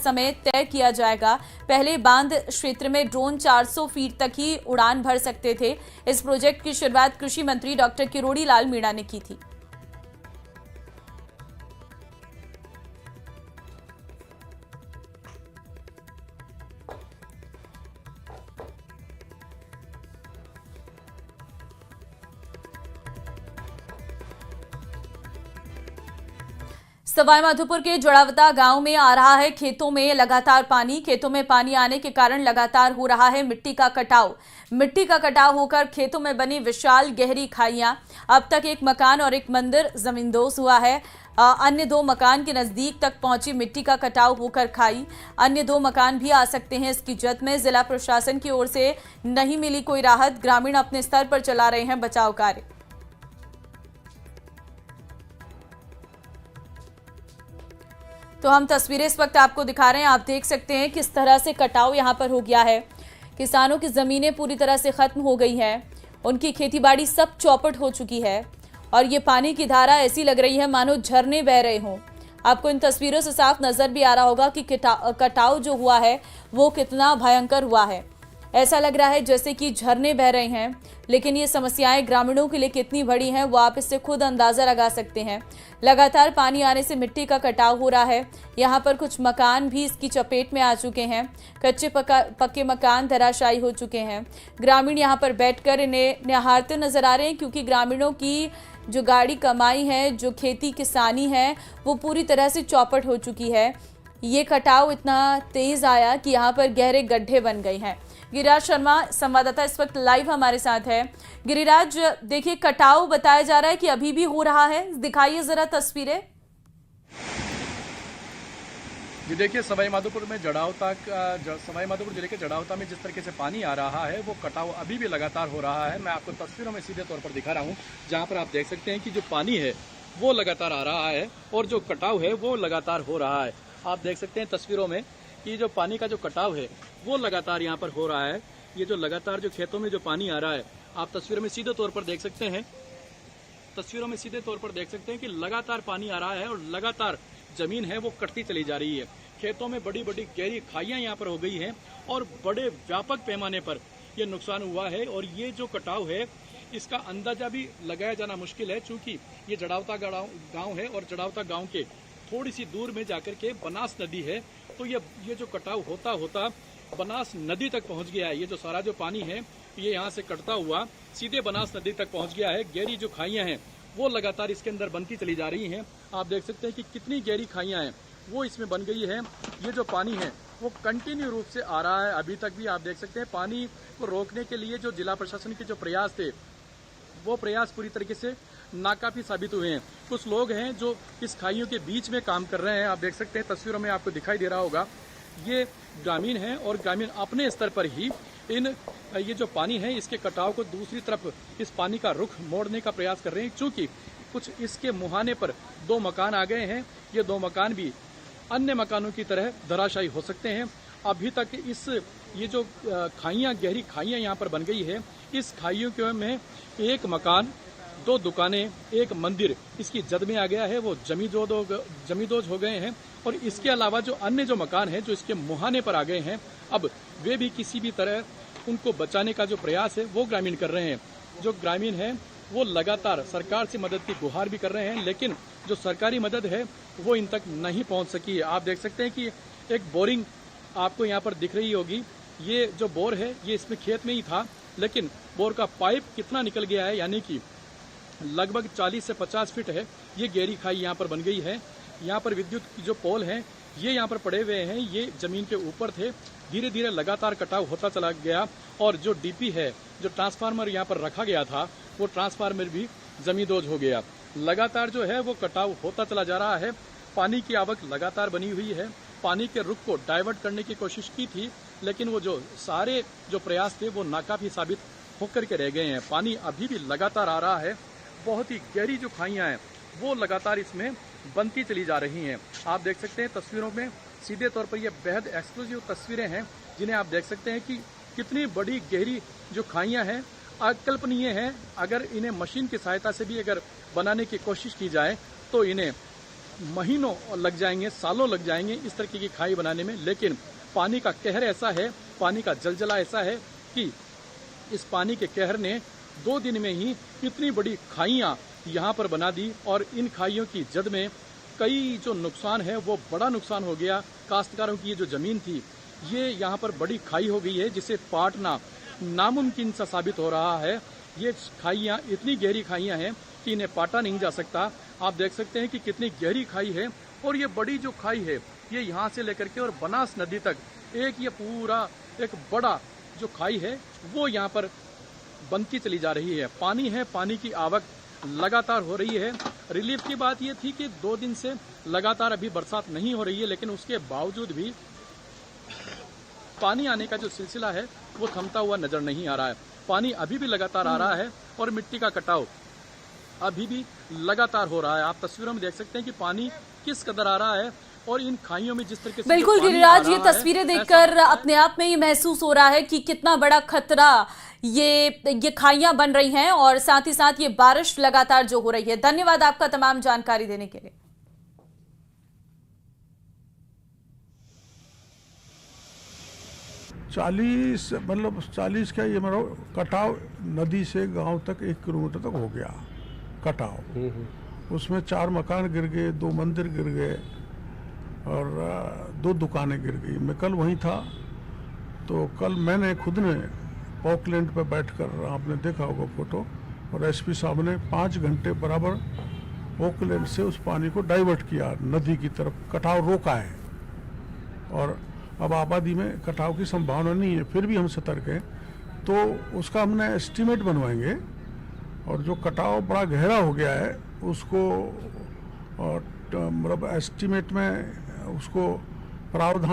समय तय किया जाएगा। पहले बांध क्षेत्र में ड्रोन 400 फीट तक ही उड़ान भर सकते थे। इस प्रोजेक्ट की शुरुआत कृषि मंत्री डॉक्टर किरोड़ी लाल मीणा ने की थी। सवाईमाधोपुर के जड़ावता गांव में आ रहा है खेतों में लगातार पानी। खेतों में पानी आने के कारण लगातार हो रहा है मिट्टी का कटाव। मिट्टी का कटाव होकर खेतों में बनी विशाल गहरी खाइयां। अब तक एक मकान और एक मंदिर जमींदोज हुआ है। अन्य 2 मकान के नजदीक तक पहुंची मिट्टी का कटाव होकर खाई। अन्य 2 मकान भी आ सकते हैं इसकी जद में। जिला प्रशासन की ओर से नहीं मिली कोई राहत। ग्रामीण अपने स्तर पर चला रहे हैं बचाव कार्य। तो हम तस्वीरें इस वक्त आपको दिखा रहे हैं। आप देख सकते हैं किस तरह से कटाव यहां पर हो गया है। किसानों की जमीनें पूरी तरह से खत्म हो गई हैं। उनकी खेतीबाड़ी सब चौपट हो चुकी है और ये पानी की धारा ऐसी लग रही है मानो झरने बह रहे हों। आपको इन तस्वीरों से साफ नजर भी आ रहा होगा कि कटाव जो हुआ है वो कितना भयंकर हुआ है। ऐसा लग रहा है जैसे कि झरने बह रहे हैं। लेकिन ये समस्याएं ग्रामीणों के लिए कितनी बड़ी हैं वो आप इससे खुद अंदाजा लगा सकते हैं। लगातार पानी आने से मिट्टी का कटाव हो रहा है। यहाँ पर कुछ मकान भी इसकी चपेट में आ चुके हैं। कच्चे पक्के मकान धराशायी हो चुके हैं। ग्रामीण यहाँ पर बैठकर इन्हें निहारते नजर आ रहे हैं क्योंकि ग्रामीणों की जो गाड़ी कमाई है, जो खेती किसानी है, वो पूरी तरह से चौपट हो चुकी है। ये कटाव इतना तेज आया कि यहाँ पर गहरे गड्ढे बन गए हैं। गिरिराज शर्मा संवाददाता इस वक्त लाइव हमारे साथ है। गिरिराज, देखिए कटाव बताया जा रहा है कि अभी भी हो रहा है, दिखाइए जरा तस्वीरें। जी देखिए, सवाईमाधोपुर जिले के जड़ावता में जिस तरीके से पानी आ रहा है वो कटाव अभी भी लगातार हो रहा है। मैं आपको तस्वीरों में सीधे तौर पर दिखा रहा हूँ, जहाँ पर आप देख सकते हैं कि जो पानी है वो लगातार आ रहा है और जो कटाव है वो लगातार हो रहा है। आप देख सकते हैं तस्वीरों में कि जो पानी का जो कटाव है वो लगातार यहाँ पर हो रहा है। ये जो लगातार जो खेतों में जो पानी आ रहा है, आप तस्वीरों में सीधे तौर पर देख सकते हैं। कि लगातार पानी आ रहा है और लगातार जमीन है वो कटती चली जा रही है। खेतों में बड़ी बड़ी गहरी खाइयां यहाँ पर हो गई हैं और बड़े व्यापक पैमाने पर यह नुकसान हुआ है। और ये जो कटाव है इसका अंदाजा भी लगाया जाना मुश्किल है, चूंकि ये जड़ावता गांव है और जड़ावता गांव के थोड़ी सी दूर में जाकर के बनास नदी है। तो ये जो कटाव होता होता बनास नदी तक पहुंच गया है। ये जो सारा जो पानी है ये यहाँ से कटता हुआ सीधे बनास नदी तक पहुंच गया है। गहरी जो खाइयां हैं वो लगातार इसके अंदर बनती चली जा रही हैं। आप देख सकते हैं कि कितनी गहरी खाइयां हैं वो इसमें बन गई है। ये जो पानी है वो कंटिन्यू रूप से आ रहा है अभी तक भी। आप देख सकते हैं पानी को रोकने के लिए जो जिला प्रशासन के जो प्रयास थे वो प्रयास पूरी तरीके से नाकाफी साबित हुए हैं। कुछ लोग हैं जो इस खाइयों के बीच में काम कर रहे हैं। आप देख सकते हैं तस्वीरों में आपको दिखाई दे रहा होगा, ये ग्रामीण हैं और ग्रामीण अपने स्तर पर ही ये जो पानी है इसके कटाव को दूसरी तरफ इस पानी का रुख मोड़ने का प्रयास कर रहे हैं, क्योंकि कुछ इसके मुहाने पर 2 मकान आ गए हैं। ये 2 मकान भी अन्य मकानों की तरह धराशायी हो सकते हैं। अभी तक ये जो खाइयां, गहरी खाइयां यहाँ पर बन गई है, इस खाइयों के में 1 मकान, 2 दुकानें, 1 मंदिर इसकी जद में आ गया है, वो जमींदोज हो गए हैं। और इसके अलावा जो अन्य जो मकान हैं जो इसके मुहाने पर आ गए हैं, अब वे भी किसी भी तरह उनको बचाने का जो प्रयास है वो ग्रामीण कर रहे हैं। जो ग्रामीण हैं वो लगातार सरकार से मदद की गुहार भी कर रहे हैं, लेकिन जो सरकारी मदद है वो इन तक नहीं पहुंच सकी है। आप देख सकते हैं कि एक बोरिंग आपको यहाँ पर दिख रही होगी। ये जो बोर है ये इसमें खेत में ही था, लेकिन बोर का पाइप कितना निकल गया है, यानी कि लगभग 40 से 50 फीट है ये गहरी खाई यहाँ पर बन गई है। यहाँ पर विद्युत की जो पोल हैं ये यहाँ पर पड़े हुए हैं, ये जमीन के ऊपर थे। धीरे धीरे लगातार कटाव होता चला गया और जो डीपी है, जो ट्रांसफार्मर यहाँ पर रखा गया था, वो ट्रांसफार्मर भी जमींदोज हो गया। लगातार जो है वो कटाव होता चला जा रहा है। पानी की आवक लगातार बनी हुई है। पानी के रुख को डाइवर्ट करने की कोशिश की थी, लेकिन वो जो सारे जो प्रयास थे वो नाकाफी साबित होकर के रह गए हैं। पानी अभी भी लगातार आ रहा है। बहुत ही गहरी जो खाइयां हैं वो लगातार इसमें बनती चली जा रही हैं। आप देख सकते हैं तस्वीरों में सीधे तौर पर ये बेहद एक्सक्लूसिव तस्वीरें हैं, जिन्हें आप देख सकते हैं कि कितनी बड़ी गहरी जो खाइयां हैं अकल्पनीय हैं। अगर इन्हें मशीन की सहायता से भी अगर बनाने की कोशिश की जाए तो इन्हें महीनों लग जाएंगे, सालों लग जाएंगे इस तरीके की खाई बनाने में। लेकिन पानी का कहर ऐसा है, पानी का जलजला ऐसा है कि इस पानी के कहर ने 2 दिन में ही इतनी बड़ी खाइयां यहाँ पर बना दी और इन खाइयों की जद में कई जो नुकसान है वो बड़ा नुकसान हो गया। काश्तकारों की ये जो जमीन थी ये यहाँ पर बड़ी खाई हो गई है जिसे पाटना नामुमकिन सा साबित हो रहा है। ये खाइयाँ इतनी गहरी खाइयाँ हैं कि इन्हें पाटा नहीं जा सकता। आप देख सकते हैं कि कितनी गहरी खाई है और ये बड़ी जो खाई है ये यहाँ से लेकर के और बनास नदी तक ये पूरा एक बड़ा जो खाई है वो यहाँ पर बनती चली जा रही है। पानी है, पानी की आवक लगातार हो रही है। रिलीफ की बात ये थी कि 2 दिन से लगातार अभी बरसात नहीं हो रही है, लेकिन उसके बावजूद भी पानी आने का जो सिलसिला है वो थमता हुआ नजर नहीं आ रहा है। पानी अभी भी लगातार आ रहा है और मिट्टी का कटाव अभी भी लगातार हो रहा है। आप तस्वीरों में देख सकते हैं कि पानी किस कदर आ रहा है और इन खाइयों में जिस तरीके से बिल्कुल गिरिराज, ये तस्वीरें देखकर अपने आप में ये महसूस हो रहा है कि कितना बड़ा खतरा ये खाइयां बन रही हैं और साथ ही साथ ये बारिश लगातार जो हो रही है। धन्यवाद आपका तमाम जानकारी देने के लिए। 40 क्या ये मतलब कटाव नदी से गांव तक 1 किलोमीटर तक हो गया कटाव। उसमें 4 मकान गिर गए, 2 मंदिर गिर गए और 2 दुकानें गिर गई। मैं कल वहीं था, तो कल मैंने खुद ने पॉकलैंड पे बैठकर, आपने देखा होगा फोटो, और एसपी साहब ने 5 घंटे बराबर पॉकलैंड से उस पानी को डाइवर्ट किया नदी की तरफ, कटाव रोका है। और अब आबादी में कटाव की संभावना नहीं है, फिर भी हम सतर्क हैं, तो उसका हमने एस्टीमेट बनवाएंगे और जो कटाव बड़ा गहरा हो गया है उसको मतलब एस्टीमेट में उसको प्रावधान